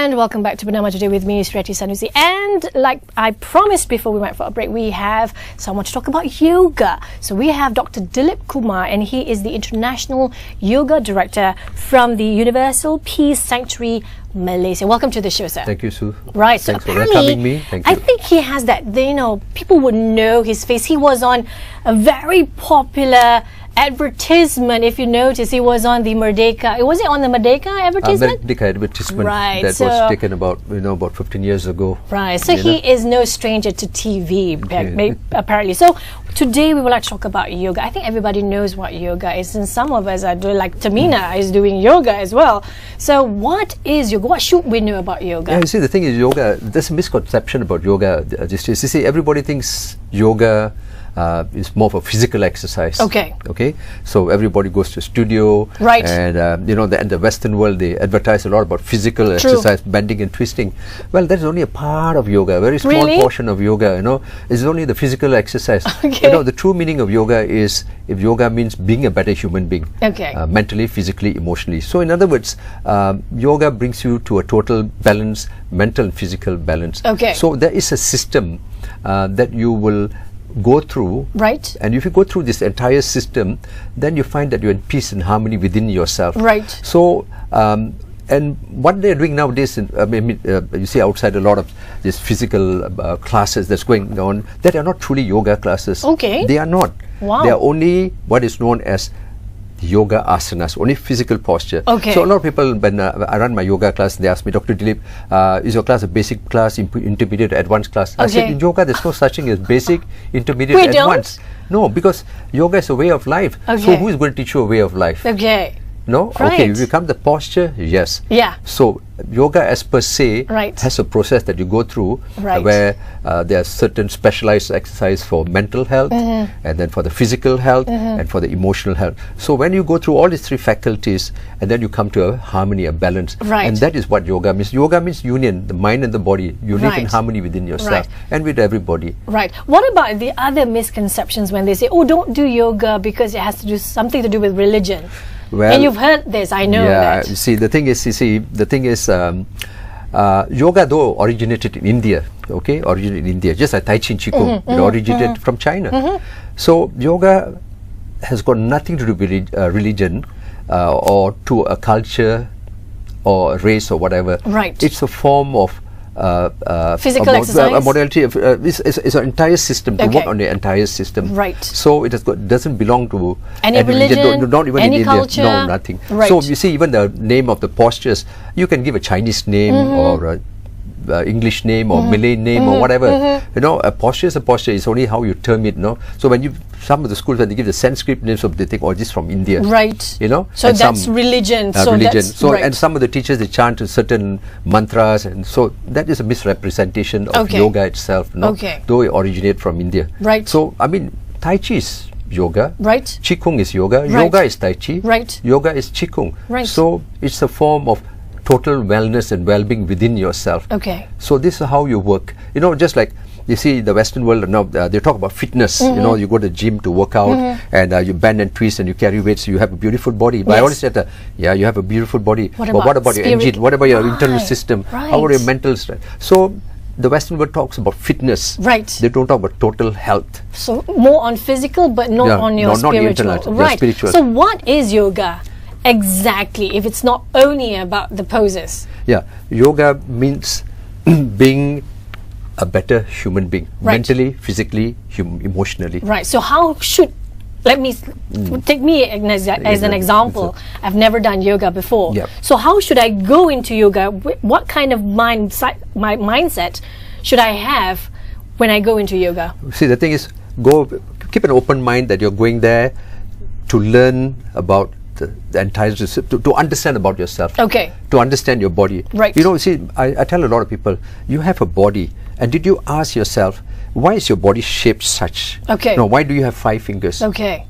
And welcome back to Bernama today with me, Sreti Sanusi. And like I promised before we went for a break, we have someone to talk about yoga. So we have Dr. Dhilip Kumar, and he is the International Yoga Director from the Universal Peace Sanctuary, Malaysia. Welcome to the show, sir. Thank you, Sue. Right, so thanks for welcoming me. Thank you. I think he has that, you know, people would know his face. He was on a very popular advertisement. If you notice, he was on the Merdeka. Was it on the Merdeka advertisement? Merdeka advertisement. Right. That was taken about 15 years ago. Right. So he is no stranger to TV, apparently. So today we would like to talk about yoga. I think everybody knows what yoga is, and some of us are doing, like Tamina is doing yoga as well. So what is yoga? What should we know about yoga? Yeah, you see, the thing is, yoga, there's a misconception about yoga. You see, everybody thinks yoga is more of a physical exercise. Okay. So everybody goes to a studio. Right. And in the Western world, they advertise a lot about physical exercise, bending and twisting. Well, that is only a part of yoga, a very small portion of yoga. It's only the physical exercise. Okay. The true meaning of yoga is, if yoga means being a better human being. Okay. Mentally, physically, emotionally. So in other words, yoga brings you to a total balance, mental and physical balance. Okay. So there is a system that you will go through, right? And if you go through this entire system, then you find that you're in peace and harmony within yourself. Right. So and what they're doing nowadays, you see outside a lot of these physical classes that's going on that are not truly yoga classes. Okay. They are not. Wow. They are only what is known as yoga asanas, only physical posture. Okay. So a lot of people, when I run my yoga class, they ask me, Dr. Dhilip, is your class a basic class, intermediate, advanced class? I said, in yoga, there's no such thing as basic, intermediate, advanced. No, because yoga is a way of life. Okay. So who is going to teach you a way of life? Okay. No? Right. Okay, if you come the posture, yes. Yeah. So yoga as per se has a process that you go through where there are certain specialized exercise for mental health, and then for the physical health, and for the emotional health. So when you go through all these three faculties, and then you come to a harmony, a balance. Right. And that is what yoga means. Yoga means union, the mind and the body, unity and harmony within yourself and with everybody. Right. What about the other misconceptions when they say, oh, don't do yoga because it has to do something to do with religion? Well, and you've heard this, I know that. Yeah, see, the thing is, yoga though originated in India, originated in India, just like Tai Chi and Qigong, it originated from China. So yoga has got nothing to do with religion or to a culture or race or whatever. Right. It's a form of physical exercise, a modality of it's an entire system to work on the entire system. Right. So it doesn't belong to any religion, not even any in India. culture. No, nothing. Right. So you see, even the name of the postures, you can give a Chinese name or English name or Malay name or whatever. A posture is a posture. It's only how you term it. So when some of the schools, when they give the Sanskrit names, they think, oh, this is from India. Right. So and that's religion. And some of the teachers, they chant certain mantras, and so that is a misrepresentation of yoga itself. Though it originates from India. Right. So I mean, Tai Chi is yoga. Right. Qigong is yoga. Right. Yoga is Tai Chi. Right. Yoga is Qigong. Right. So it's a form of total wellness and well-being within yourself. Okay. So this is how you work. Just like you see the Western world now, they talk about fitness. You go to the gym to work out, and you bend and twist and you carry weights, so you have a beautiful body. But I always said that, you have a beautiful body. But what about your engine? What about your internal system? How about your mental strength? So the Western world talks about fitness. Right. They don't talk about total health. So more on physical, but not on your spiritual. Not the right. Spiritual. So what is yoga exactly, if it's not only about the poses? Yeah, yoga means being a better human being, mentally, physically, emotionally. Right. So how should, let me take me as an example. I've never done yoga before. Yep. So how should I go into yoga? What kind of mindset should I have when I go into yoga? See, the thing is, keep an open mind that you're going there to learn about the entire system, to understand about yourself. Okay. To understand your body. Right. See, I tell a lot of people, you have a body, and did you ask yourself, why is your body shaped such? Okay. No, why do you have 5 fingers? Okay.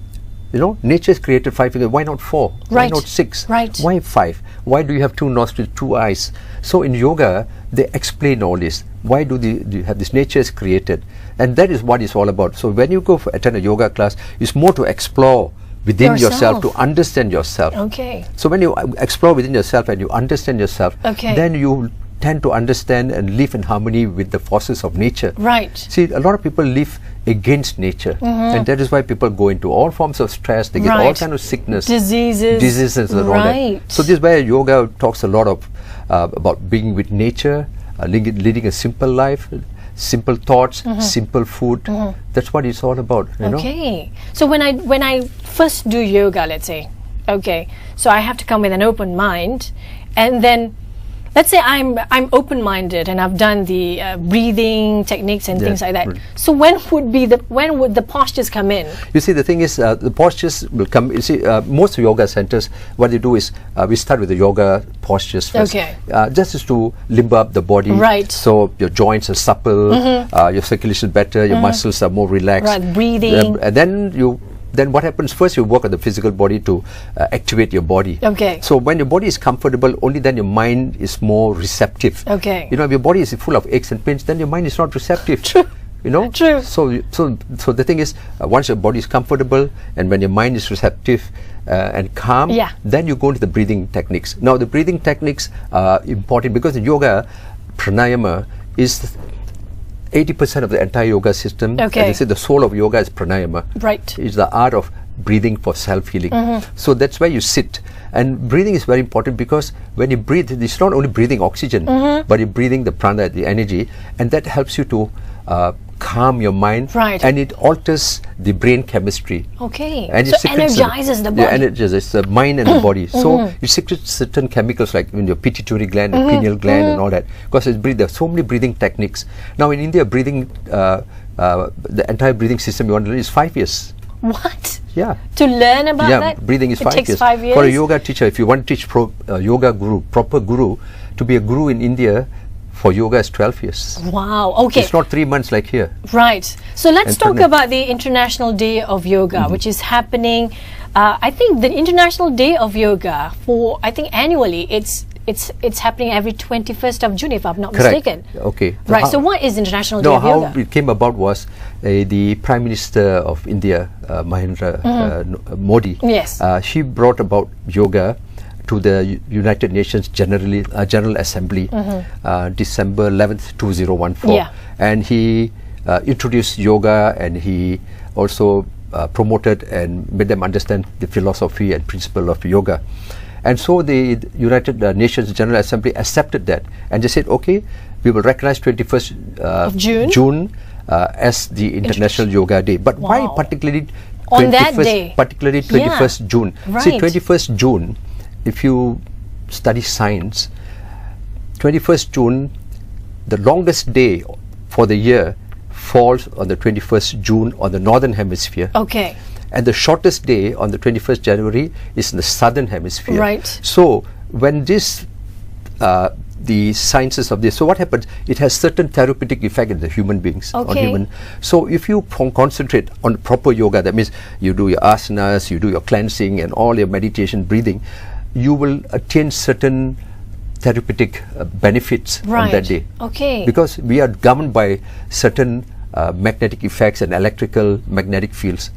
Nature has created 5 fingers. Why not 4? Right. Why not 6? Right. Why 5? Why do you have 2 nostrils, 2 eyes? So in yoga, they explain all this. Why do you have this? Nature is created, and that is what it's all about. So when you go attend a yoga class, it's more to explore within yourself, to understand yourself. Okay. So when you explore within yourself and you understand yourself, then you tend to understand and live in harmony with the forces of nature. Right. See, a lot of people live against nature, and that is why people go into all forms of stress. They get all kind of sickness, diseases and all that. So this is why yoga talks a lot of about being with nature, leading a simple life, simple thoughts, simple food. That's what it's all about. You know? So when I first do yoga, let's say, so I have to come with an open mind, and then let's say I'm open-minded and I've done the breathing techniques and things like that. So when would the postures come in? You see, the thing is, the postures will come. You see, most yoga centers, what they do is we start with the yoga postures first, just to limber up the body, so your joints are supple, your circulation is better, your muscles are more relaxed, breathing, and then what happens first, you work on the physical body to activate your body. So when your body is comfortable, only then your mind is more receptive. You know, if your body is full of aches and pains, then your mind is not receptive. True. You know? True. So the thing is, once your body is comfortable and when your mind is receptive and calm, then you go into the breathing techniques. Now the breathing techniques are important because in yoga, pranayama is 80% of the entire yoga system. As I said, the soul of yoga is pranayama. It's the art of breathing for self-healing. So that's why you sit. And breathing is very important because when you breathe, it's not only breathing oxygen, but you're breathing the prana, the energy, and that helps you to calm your mind, and it alters the brain chemistry. And so energizes the body. Yeah, energizes the mind and the body. So it secretes certain chemicals like in your pituitary gland, the pineal gland, and all that. Because there are so many breathing techniques. Now in India, breathing, the entire breathing system you want to learn is 5 years. What? Yeah. To learn about that? Breathing is 5 years. It takes 5 years. For a yoga teacher, if you want to teach yoga guru, proper guru, to be a guru in India, for yoga is 12 years. Wow, It's not 3 months like here. So let's talk about the International Day of Yoga, which is happening, I think the International Day of Yoga, annually, it's happening every 21st of June, if I'm not mistaken. So what is International Day of Yoga? How it came about was the Prime Minister of India, Mahendra Modi, she brought about yoga to the United Nations General Assembly, December 11th, 2014. And he introduced yoga, and he also promoted and made them understand the philosophy and principle of yoga. And so the United Nations General Assembly accepted that, and they said, okay, we will recognize 21st of June as the International Yoga Day. But why particularly on that day? Particularly 21st June. See, 21st June, if you study science, 21st June, the longest day for the year falls on the 21st June on the Northern Hemisphere. And the shortest day on the 21st January is in the Southern Hemisphere. So when the sciences of this, so what happens, it has certain therapeutic effect in the human beings. So if you concentrate on proper yoga, that means you do your asanas, you do your cleansing and all your meditation, breathing, you will attain certain therapeutic benefits on that day. Because we are governed by certain magnetic effects and electrical magnetic fields.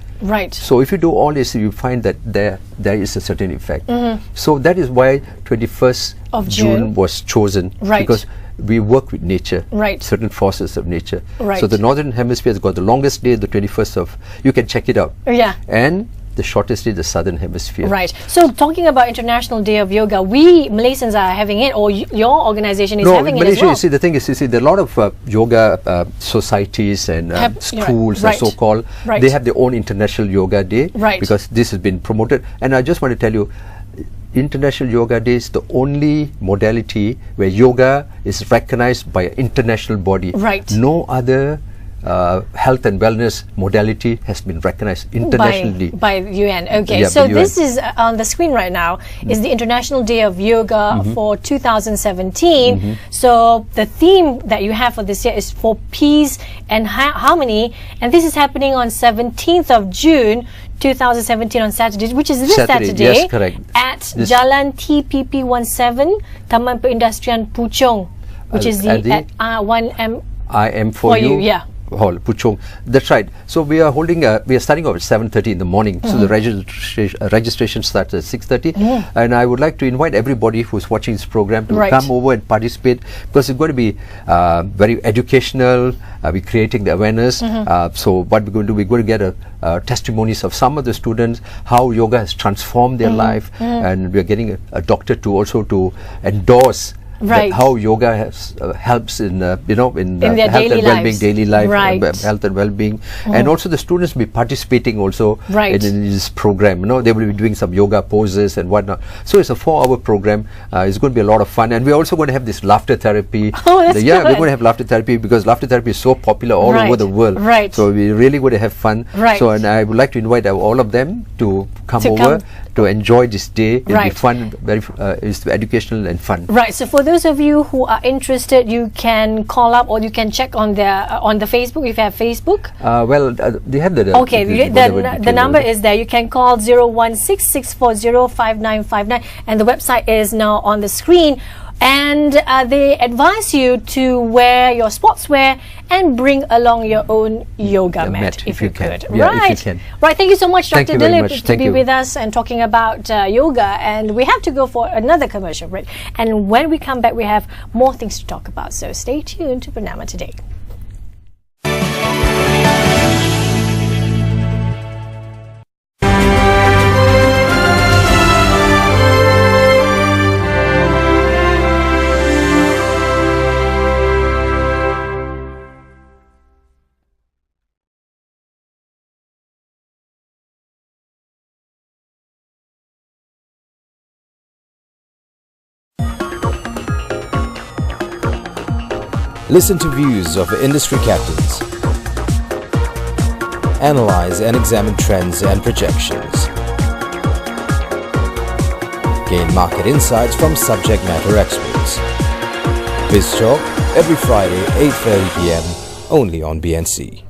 So if you do all this, you find that there is a certain effect. So that is why 21st of June was chosen, because we work with nature, certain forces of nature. So the Northern Hemisphere has got the longest day, the 21st of, you can check it out. And the shortest day, the Southern Hemisphere. So talking about International Day of Yoga, we Malaysians are having it, or your organization is having it as well? You see, the thing is, there are a lot of yoga societies and schools, so-called. They have their own International Yoga Day, because this has been promoted. And I just want to tell you, International Yoga Day is the only modality where yoga is recognized by an international body. No other health and wellness modality has been recognized internationally by UN. So this is on the screen right now is the International Day of Yoga for 2017. So the theme that you have for this year is for peace and harmony, and this is happening on 17th of June 2017 on Saturday, which is this Saturday at Jalan TPP 17, Taman Perindustrian Puchong, which is the at 1M IM for you. Hall, Puchong. That's right. So we are holding. We are starting off at 7:30 in the morning. So the registration starts at 6:30, and I would like to invite everybody who's watching this program to come over and participate, because it's going to be very educational. We're creating the awareness. So what we're going to do, we're going to get testimonies of some of the students, how yoga has transformed their life, and we're getting a doctor to also to endorse how yoga has, helps in their health and daily well-being, daily life, health and well-being, and also the students will be participating also in this program. They will be doing some yoga poses and whatnot. So it's a 4-hour program. It's going to be a lot of fun, and we're also going to have this laughter therapy. Oh, that's we're going to have laughter therapy because laughter therapy is so popular all over the world. So we're really going to have fun. So, and I would like to invite all of them to come over to enjoy this day. It'll be fun, very it's educational and fun. So for those of you who are interested, you can call up or you can check on the Facebook, if you have Facebook. They have the the number is there. You can call 016-640-5959, and the website is now on the screen. And they advise you to wear your sportswear and bring along your own yoga mat if you could. If you can. Thank you so much, Dr. Dhilip, to be with us and talking about yoga. And we have to go for another commercial break. And when we come back, we have more things to talk about. So stay tuned to Bernama Today. Listen to views of industry captains. Analyze and examine trends and projections. Gain market insights from subject matter experts. Biz Talk every Friday, 8:30 p.m. only on BNC.